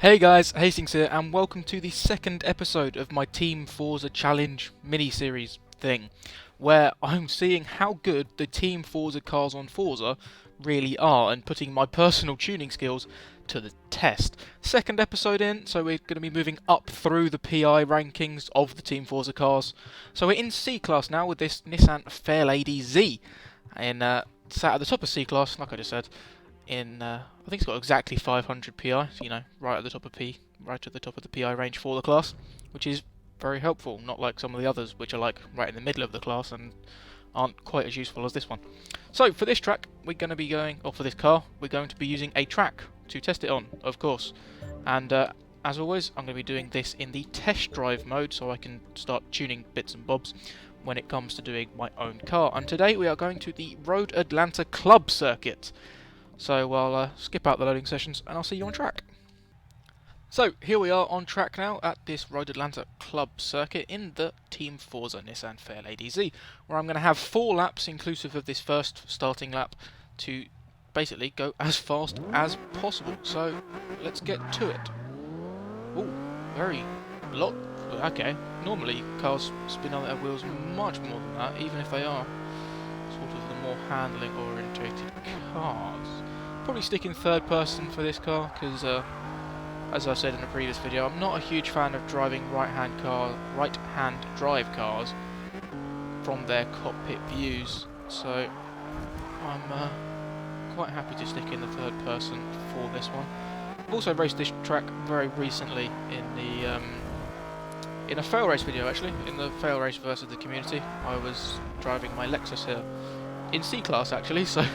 Hey guys, Hastings here, and welcome to the second episode of my Team Forza Challenge mini-series thing, where I'm seeing how good the Team Forza cars on Forza really are, and putting my personal tuning skills to the test. Second episode in, so we're going to be moving up through the PI rankings of the Team Forza cars. So we're in C-Class now with this Nissan Fairlady Z, and sat at the top of C-Class, like I just said. I think it's got exactly 500 PI, so, right at the top of the PI range for the class, which is very helpful, not like some of the others, which are like right in the middle of the class and aren't quite as useful as this one. So for this track, we're going to be for this car, we're going to be using a track to test it on, of course. And as always, I'm going to be doing this in the test drive mode, so I can start tuning bits and bobs when it comes to doing my own car. And today we are going to the Road Atlanta Club circuit. So I'll skip out the loading sessions and I'll see you on track. So here we are on track now at this Road Atlanta Club circuit in the Team Forza Nissan Fairlady Z, where I'm going to have 4 laps inclusive of this first starting lap to basically go as fast as possible. So let's get to it. Ooh, okay. Normally cars spin on their wheels much more than that, even if they are sort of the more handling orientated cars. Probably stick in third person for this car because, as I said in a previous video, I'm not a huge fan of driving right-hand drive cars from their cockpit views. So I'm quite happy to stick in the third person for this one. I've also raced this track very recently in a fail race video, actually, in the fail race versus the community. I was driving my Lexus here in C-Class, actually, so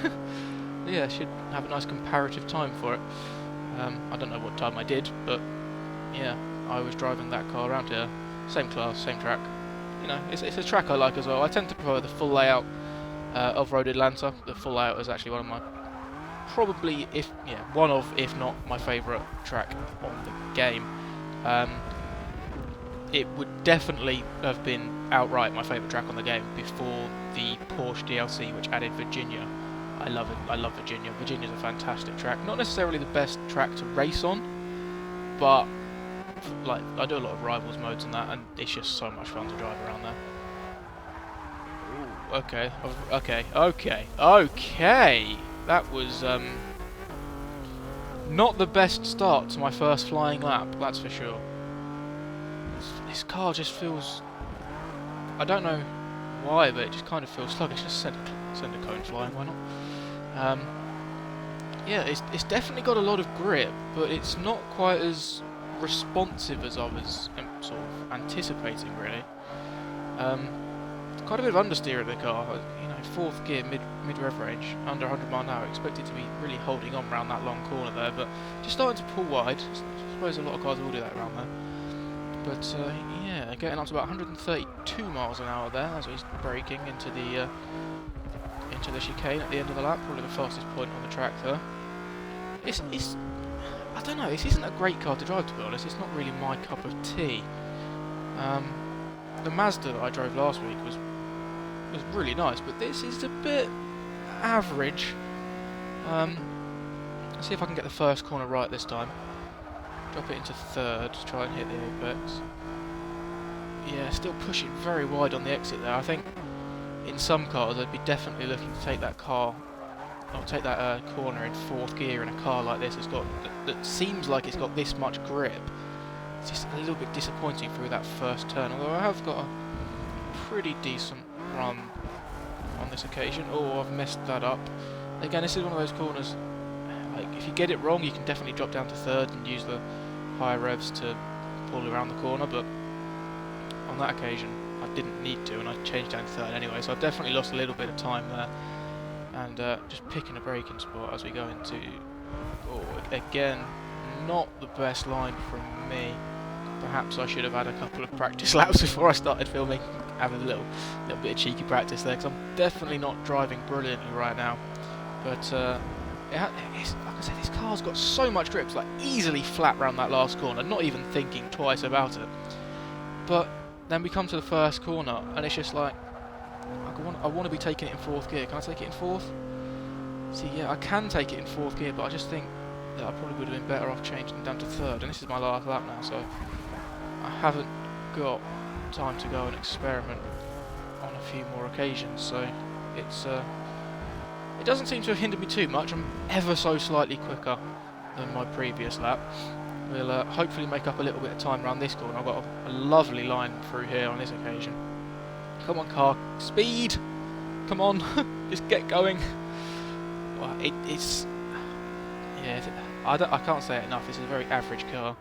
yeah, should have a nice comparative time for it. I don't know what time I did, but yeah, I was driving that car around here. Same class, same track. It's a track I like as well. I tend to prefer the full layout of Road Atlanta. The full layout is actually one of my, if not my favourite track on the game. It would definitely have been outright my favourite track on the game before the Porsche DLC, which added Virginia. I love it. I love Virginia. Virginia's a fantastic track. Not necessarily the best track to race on, but like I do a lot of rivals modes and that, and it's just so much fun to drive around there. Ooh, okay. That was not the best start to my first flying lap. That's for sure. This car just feels, I don't know why, but it just kind of feels sluggish. Just send a cone flying, why not? Yeah, it's definitely got a lot of grip, but it's not quite as responsive as I was sort of anticipating, really. Quite a bit of understeer at the car. 4th gear, mid rev range, under 100 mile an hour. Expected to be really holding on around that long corner there, but just starting to pull wide. I suppose a lot of cars will do that around there. But yeah, getting up to about 132 miles an hour there as he's braking into the chicane at the end of the lap. Probably the fastest point on the track there. I don't know. This isn't a great car to drive, to be honest. It's not really my cup of tea. The Mazda that I drove last week was really nice, but this is a bit average. Let's see if I can get the first corner right this time. Drop it into third to try and hit the apex. Yeah, still pushing very wide on the exit there. I think in some cars I'd be definitely looking to take that corner in 4th gear in a car like this. That seems like it's got this much grip. It's just a little bit disappointing through that first turn, although I have got a pretty decent run on this occasion. Oh, I've messed that up. Again, this is one of those corners, like, if you get it wrong, you can definitely drop down to third and use the higher revs to pull around the corner, but on that occasion I didn't need to, and I changed down to third anyway, so I've definitely lost a little bit of time there. And just picking a braking spot as we go into, again, not the best line from me. Perhaps I should have had a couple of practice laps before I started filming, having a little bit of cheeky practice there, because I'm definitely not driving brilliantly right now. But like I said, this car's got so much grip, it's like easily flat round that last corner, not even thinking twice about it. But then we come to the first corner, and it's just like, I want to be taking it in 4th gear. Can I take it in 4th? See, yeah, I can take it in 4th gear, but I just think that I probably would have been better off changing down to third. And this is my last lap now, so I haven't got time to go and experiment on a few more occasions. So it's it doesn't seem to have hindered me too much. I'm ever so slightly quicker than my previous lap. We'll hopefully make up a little bit of time around this corner. I've got a lovely line through here on this occasion. Come on, car. Speed! Come on. Just get going. Well, it's... Yeah, I can't say it enough. This is a very average car.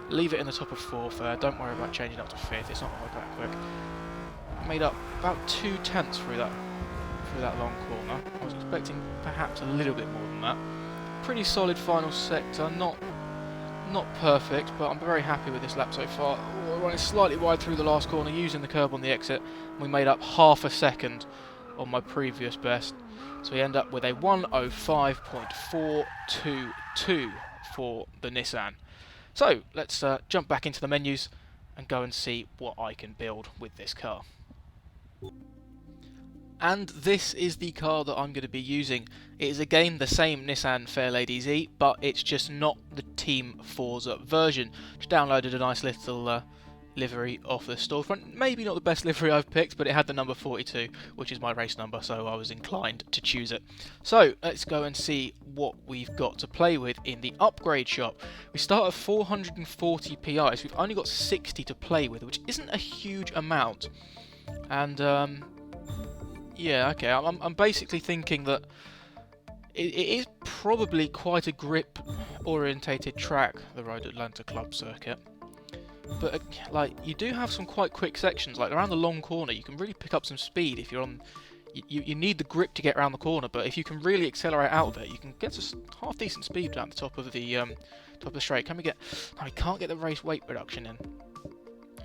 Leave it in the top of 4th there. Don't worry about changing up to 5th. It's not going to work that quick. Made up about 2/10 through that long corner. I was expecting perhaps a little bit more than that. Pretty solid final sector. Not perfect, but I'm very happy with this lap so far. We're running slightly wide through the last corner, using the curb on the exit. We made up half a second on my previous best. So we end up with a 1:05.422 for the Nissan. So let's jump back into the menus and go and see what I can build with this car. And this is the car that I'm going to be using. It is again the same Nissan Fairlady Z, but it's just not the Team Forza version. Just downloaded a nice little livery off the storefront. Maybe not the best livery I've picked, but it had the number 42, which is my race number, so I was inclined to choose it. So let's go and see what we've got to play with in the upgrade shop. We start at 440 PI, so we've only got 60 to play with, which isn't a huge amount. And yeah, okay, I'm basically thinking that it is probably quite a grip-orientated track, the Road Atlanta Club circuit. But, like, you do have some quite quick sections, like around the long corner, you can really pick up some speed if you're on... You need the grip to get around the corner, but if you can really accelerate out of it, you can get to half-decent speed down the top of the straight. Can we get... No, we can't get the race weight reduction in.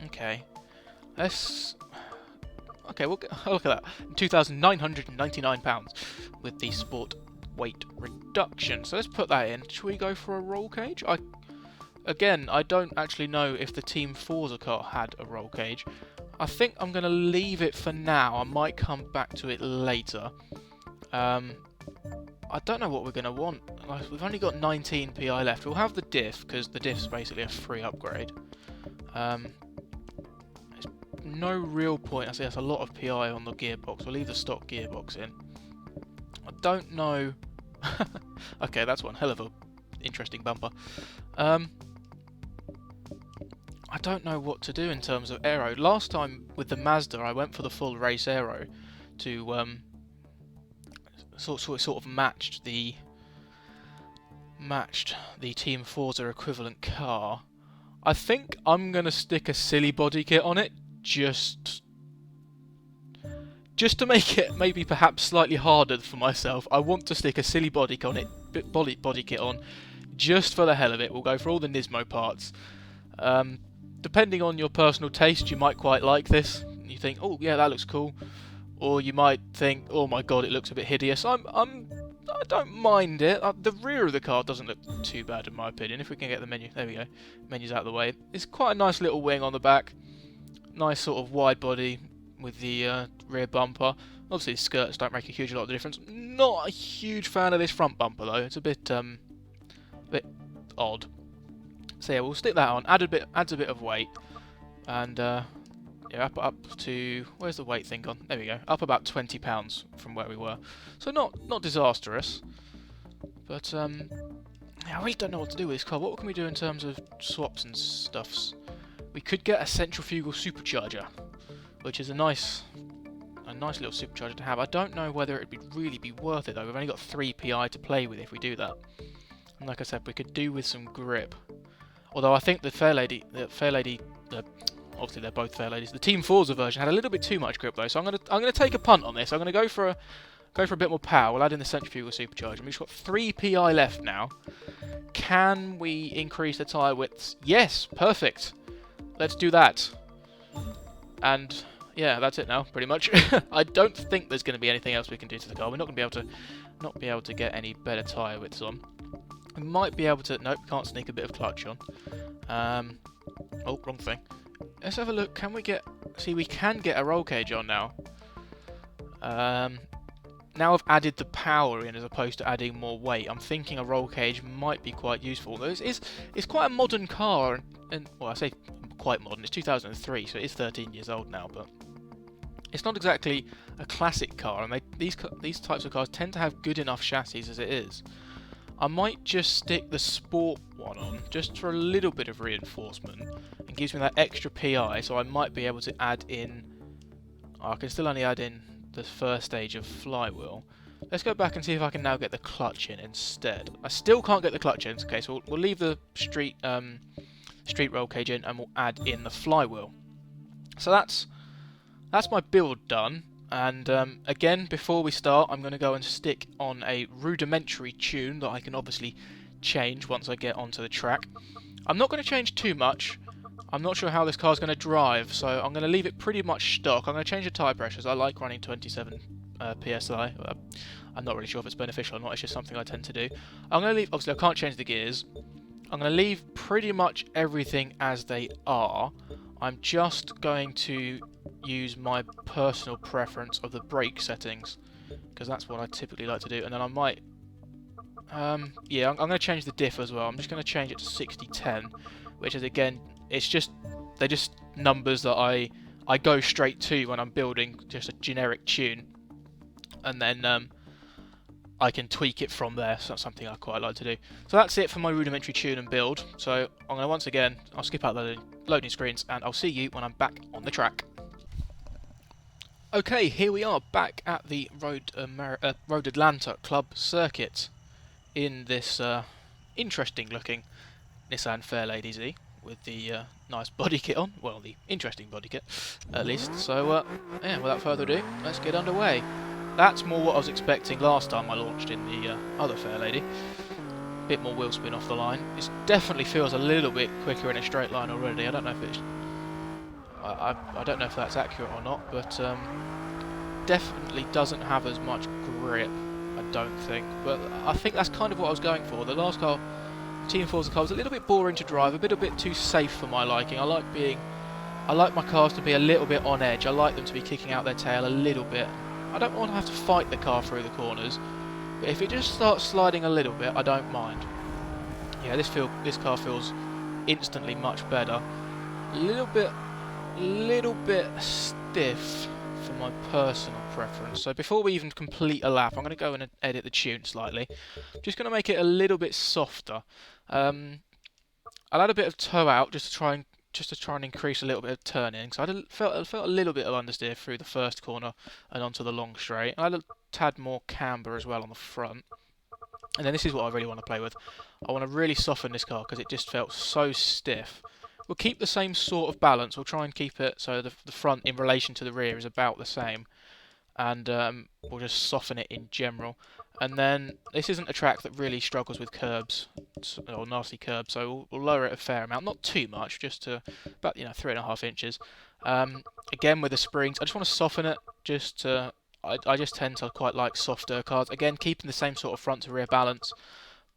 Okay. Let's... Okay, we'll get, look at that. £2,999 with the sport weight reduction. So let's put that in. Should we go for a roll cage? Again, I don't actually know if the Team Forza car had a roll cage. I think I'm going to leave it for now. I might come back to it later. I don't know what we're going to want. We've only got 19 PI left. We'll have the diff, because the diff's basically a free upgrade. No real point. I see that's a lot of PI on the gearbox. We'll leave the stock gearbox in. I don't know... Okay, that's one hell of a interesting bumper. I don't know what to do in terms of aero. Last time with the Mazda, I went for the full race aero to sort of matched the Team Forza equivalent car. I think I'm gonna stick a silly body kit on it. Just to make it maybe perhaps slightly harder for myself, I want to stick a silly body kit on, just for the hell of it. We'll go for all the Nismo parts. Depending on your personal taste, you might quite like this. You think, oh yeah, that looks cool, or you might think, oh my god, it looks a bit hideous. I don't mind it. The rear of the car doesn't look too bad in my opinion. If we can get the menu, there we go. Menu's out of the way. It's quite a nice little wing on the back. Nice sort of wide body with the rear bumper. Obviously, the skirts don't make a huge lot of difference. Not a huge fan of this front bumper though. It's a bit odd. So yeah, we'll stick that on. Adds a bit of weight, and yeah, up to, where's the weight thing gone? There we go. Up about £20 from where we were. So not disastrous, but yeah, I really don't know what to do with this car. What can we do in terms of swaps and stuffs? We could get a centrifugal supercharger, which is a nice little supercharger to have. I don't know whether it would really be worth it though. We've only got 3 PI to play with if we do that. And like I said, we could do with some grip. Although I think the Fairlady, obviously they're both Fairladies. The Team Forza version had a little bit too much grip though, so I'm gonna take a punt on this. I'm gonna go for a bit more power. We'll add in the centrifugal supercharger. We've just got 3 PI left now. Can we increase the tyre widths? Yes, perfect. Let's do that. And yeah, that's it now, pretty much. I don't think there's going to be anything else we can do to the car. We're not going to be able to get any better tyre widths on. We might be able to... Nope, can't sneak a bit of clutch on. Oh, wrong thing. Let's have a look. Can we get... See, we can get a roll cage on now. now I've added the power in as opposed to adding more weight, I'm thinking a roll cage might be quite useful. Though it's quite a modern car, and well, I say quite modern. It's 2003, so it is 13 years old now, but it's not exactly a classic car. And these types of cars tend to have good enough chassis as it is. I might just stick the sport one on just for a little bit of reinforcement. It gives me that extra PI, so I might be able to add in. I can still only add in the first stage of flywheel. Let's go back and see if I can now get the clutch in instead. I still can't get the clutch in. Okay, so we'll leave the street roll cage in, and we'll add in the flywheel. So that's my build done. And again, before we start, I'm going to go and stick on a rudimentary tune that I can obviously change once I get onto the track. I'm not going to change too much. I'm not sure how this car's going to drive, so I'm going to leave it pretty much stock. I'm going to change the tyre pressures. I like running 27 PSI. I'm not really sure if it's beneficial or not. It's just something I tend to do. I'm going to leave. Obviously, I can't change the gears. I'm going to leave pretty much everything as they are. I'm just going to use my personal preference of the brake settings, because that's what I typically like to do. And then I might, yeah, I'm going to change the diff as well. I'm just going to change it to 60-10, which is, again, they're just numbers that I go straight to when I'm building just a generic tune, and then I can tweak it from there. So that's something I quite like to do. So that's it for my rudimentary tune and build. So I'm going to once again, I'll skip out the loading screens, and I'll see you when I'm back on the track. Okay, here we are back at the Road Atlanta Club circuit in this interesting looking Nissan Fairlady Z with the nice body kit on. Well, the interesting body kit, at least. So yeah, without further ado, let's get underway. That's more what I was expecting last time I launched in the other Fairlady. Bit more wheel spin off the line. It definitely feels a little bit quicker in a straight line already. I don't know if it's I don't know if that's accurate or not, but definitely doesn't have as much grip, I don't think. But I think that's kind of what I was going for. The last car, the Team Forza car, was a little bit boring to drive, a bit too safe for my liking. I like my cars to be a little bit on edge. I like them to be kicking out their tail a little bit. I don't want to have to fight the car through the corners, but if it just starts sliding a little bit, I don't mind. Yeah, this car feels instantly much better. A little bit stiff for my personal preference. So before we even complete a lap, I'm going to go and edit the tune slightly. Just going to make it a little bit softer. I'll add a bit of toe out just to try and increase a little bit of turning. So I felt a little bit of understeer through the first corner and onto the long straight. I had a tad more camber as well on the front. And then this is what I really want to play with. I want to really soften this car because it just felt so stiff. We'll keep the same sort of balance. We'll try and keep it so the front in relation to the rear is about the same. And we'll just soften it in general. And then this isn't a track that really struggles with curbs or nasty curbs, so we'll lower it a fair amount, not too much, just to about 3.5 inches. Again with the springs, I just want to soften it. I just tend to quite like softer cars. Again, keeping the same sort of front to rear balance,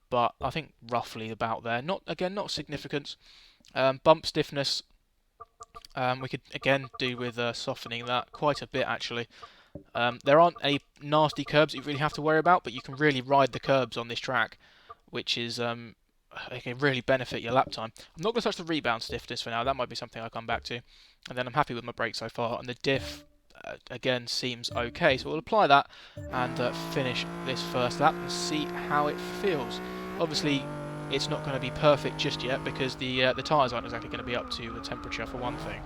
but I think roughly about there. Not significant. Bump stiffness, we could again do with softening that quite a bit actually. There aren't any nasty curbs that you really have to worry about, but you can really ride the curbs on this track, which is it can really benefit your lap time. I'm not going to touch the rebound stiffness for now. That might be something I'll come back to. And then I'm happy with my brakes so far, and the diff again seems okay. So we'll apply that and finish this first lap and see how it feels. Obviously, it's not going to be perfect just yet because the tyres aren't exactly going to be up to the temperature for one thing.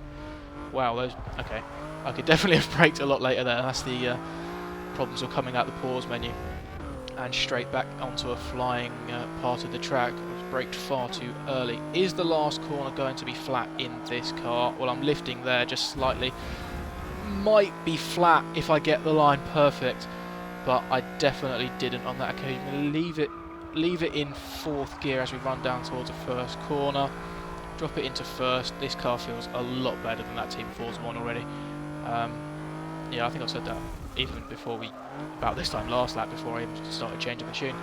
Wow, okay. I could definitely have braked a lot later there. That's the problems of coming out the pause menu and straight back onto a flying part of the track. I was braked far too early. Is the last corner going to be flat in this car? Well, I'm lifting there just slightly. Might be flat if I get the line perfect, but I definitely didn't on that occasion. Leave it in fourth gear as we run down towards the first corner. Drop it into first. This car feels a lot better than that Team Forza one already. Yeah, I think I said that even about this time last lap before I even started changing the tune.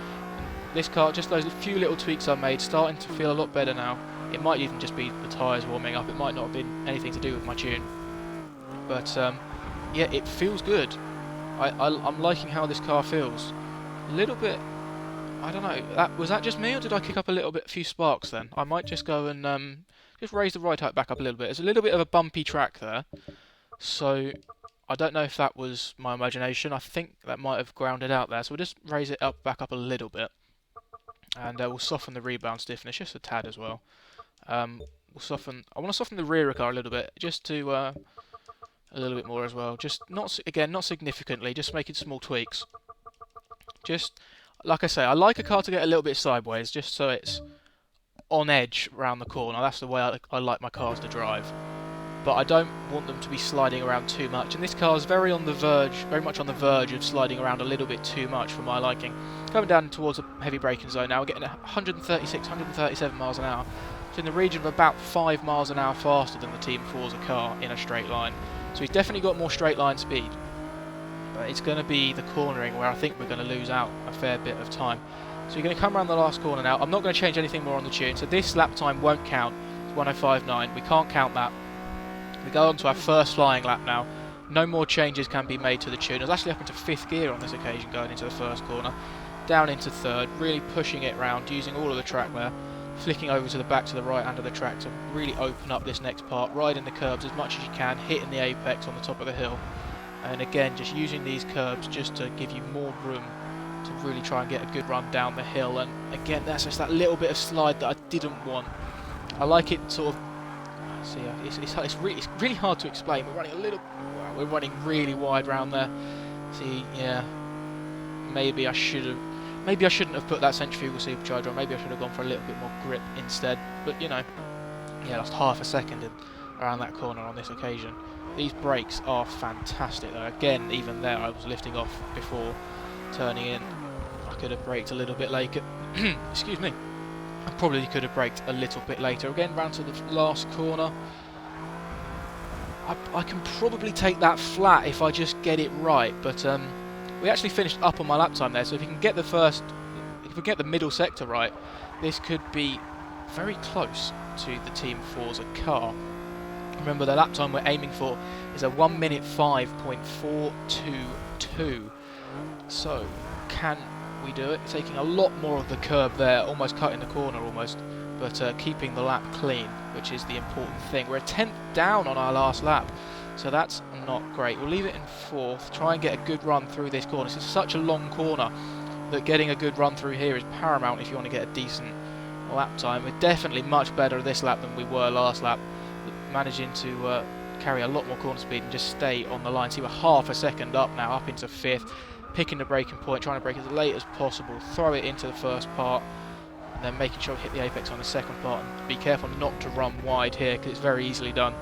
This car, just those few little tweaks I made, starting to feel a lot better now. It might even just be the tyres warming up. It might not have been anything to do with my tune. But yeah, it feels good. I'm liking how this car feels. A little bit, I don't know, was that just me, or did I kick up a few sparks then? I might just go and just raise the ride height back up a little bit. There's a little bit of a bumpy track there, so I don't know if that was my imagination. I think that might have grounded out there, so we'll just raise it back up a little bit. And we'll soften the rebound stiffness just a tad as well. I want to soften the rear of the car a little bit, just to a little bit more as well. Just not significantly, just making small tweaks. Just like I say, I like a car to get a little bit sideways, just so it's on edge around the corner. That's the way I like my cars to drive. But I don't want them to be sliding around too much. And this car is very much on the verge of sliding around a little bit too much for my liking. Coming down towards a heavy braking zone now, we're getting 136, 137 miles an hour. So in the region of about 5 miles an hour faster than the Team Forza car in a straight line. So he's definitely got more straight line speed. But it's going to be the cornering where I think we're going to lose out a fair bit of time. So you're going to come around the last corner now. I'm not going to change anything more on the tune. So this lap time won't count. It's 1:05.9. We can't count that. We go on to our first flying lap now. No more changes can be made to the tune. I was actually up into 5th gear on this occasion going into the first corner. Down into 3rd, really pushing it round, using all of the track there. Flicking over to the back to the right hand of the track to really open up this next part. Riding the curbs as much as you can, hitting the apex on the top of the hill. And again, just using these curbs just to give you more room to really try and get a good run down the hill. And again, that's just that little bit of slide that I didn't want. I like it sort of. See, it's really hard to explain. We're running really wide round there. See, yeah, maybe I shouldn't have put that centrifugal supercharger on. Maybe I should have gone for a little bit more grip instead. But you know, yeah, lost half a second around that corner on this occasion. These brakes are fantastic though. Again, even there, I was lifting off before turning in. I could have braked a little bit later. Excuse me. I probably could have braked a little bit later. Again, round to the last corner. I can probably take that flat if I just get it right, but we actually finished up on my lap time there, so if we can get the middle sector right, this could be very close to the Team Forza car. Remember, the lap time we're aiming for is a 1 minute 5.422. So, can we do it? Taking a lot more of the curb there, almost cutting the corner almost, but keeping the lap clean, which is the important thing. We're a 10th down on our last lap, so that's not great. We'll leave it in 4th, try and get a good run through this corner. This is such a long corner that getting a good run through here is paramount if you want to get a decent lap time. We're definitely much better this lap than we were last lap, managing to carry a lot more corner speed and just stay on the line. See, we're half a second up now, up into 5th, picking the braking point, trying to brake as late as possible, throw it into the first part, and then making sure we hit the apex on the second part, and be careful not to run wide here because it's very easily done.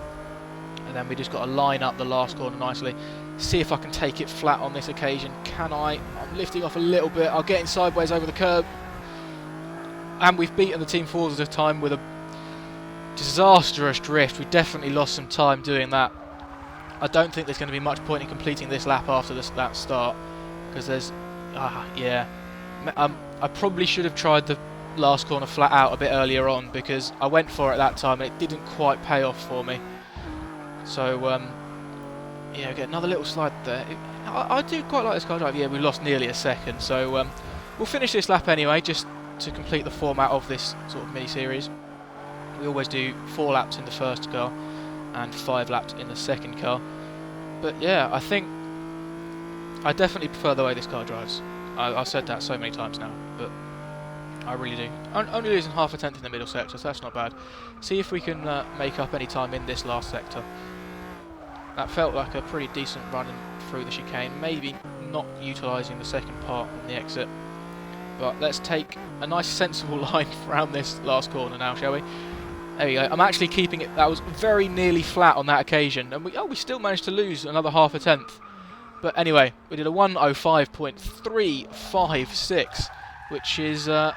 And then we just got to line up the last corner nicely. See if I can take it flat on this occasion. Can I? I'm lifting off a little bit. I'll get in sideways over the curb. And we've beaten the Team Forza time with a disastrous drift. We definitely lost some time doing that. I don't think there's going to be much point in completing this lap after that start, because there's, yeah. I probably should have tried the last corner flat out a bit earlier on, because I went for it that time and it didn't quite pay off for me. So, yeah, get another little slide there. I do quite like this car drive. Yeah, we lost nearly a second, so we'll finish this lap anyway, just to complete the format of this sort of mini-series. We always do 4 laps in the first car and 5 laps in the second car. But yeah, I think I definitely prefer the way this car drives. I've said that so many times now, but I really do. Only losing half a tenth in the middle sector, so that's not bad. See if we can make up any time in this last sector. That felt like a pretty decent run through the chicane, maybe not utilising the second part on the exit. But let's take a nice sensible line around this last corner now, shall we? There we go. I'm actually keeping it. That was very nearly flat on that occasion, and we still managed to lose another half a tenth. But anyway, we did a 1:05.356, which is a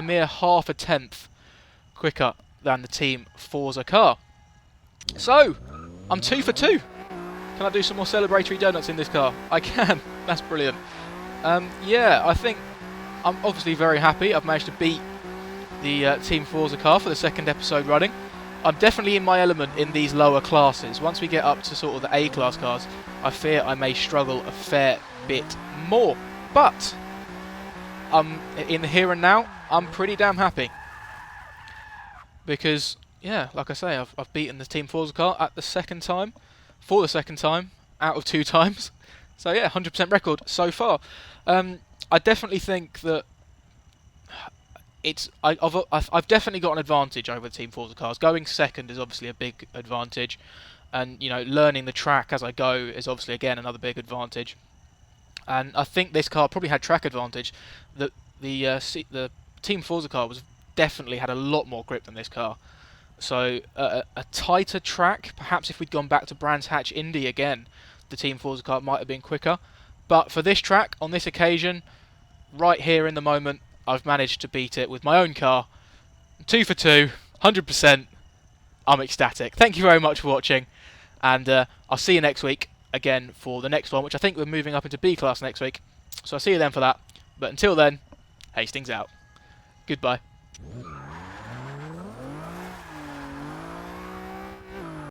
mere half a tenth quicker than the Team Forza car. So, I'm 2 for 2. Can I do some more celebratory donuts in this car? I can. That's brilliant. Yeah, I think I'm obviously very happy. I've managed to beat the Team Forza car for the second episode running. I'm definitely in my element in these lower classes. Once we get up to sort of the A-class cars, I fear I may struggle a fair bit more. But in the here and now, I'm pretty damn happy. Because, yeah, like I say, I've beaten the Team Forza car for the second time, out of 2 times. So yeah, 100% record so far. I definitely think that I've definitely got an advantage over the Team Forza cars. Going second is obviously a big advantage, and learning the track as I go is obviously again another big advantage. And I think this car probably had track advantage. The Team Forza car definitely had a lot more grip than this car. So a tighter track, perhaps if we'd gone back to Brands Hatch Indy again, the Team Forza car might have been quicker. But for this track, on this occasion, right here in the moment, I've managed to beat it with my own car. 2 for 2, 100%. I'm ecstatic. Thank you very much for watching, and I'll see you next week again for the next one, which I think we're moving up into B class next week. So I'll see you then for that. But until then, Hastings out. Goodbye.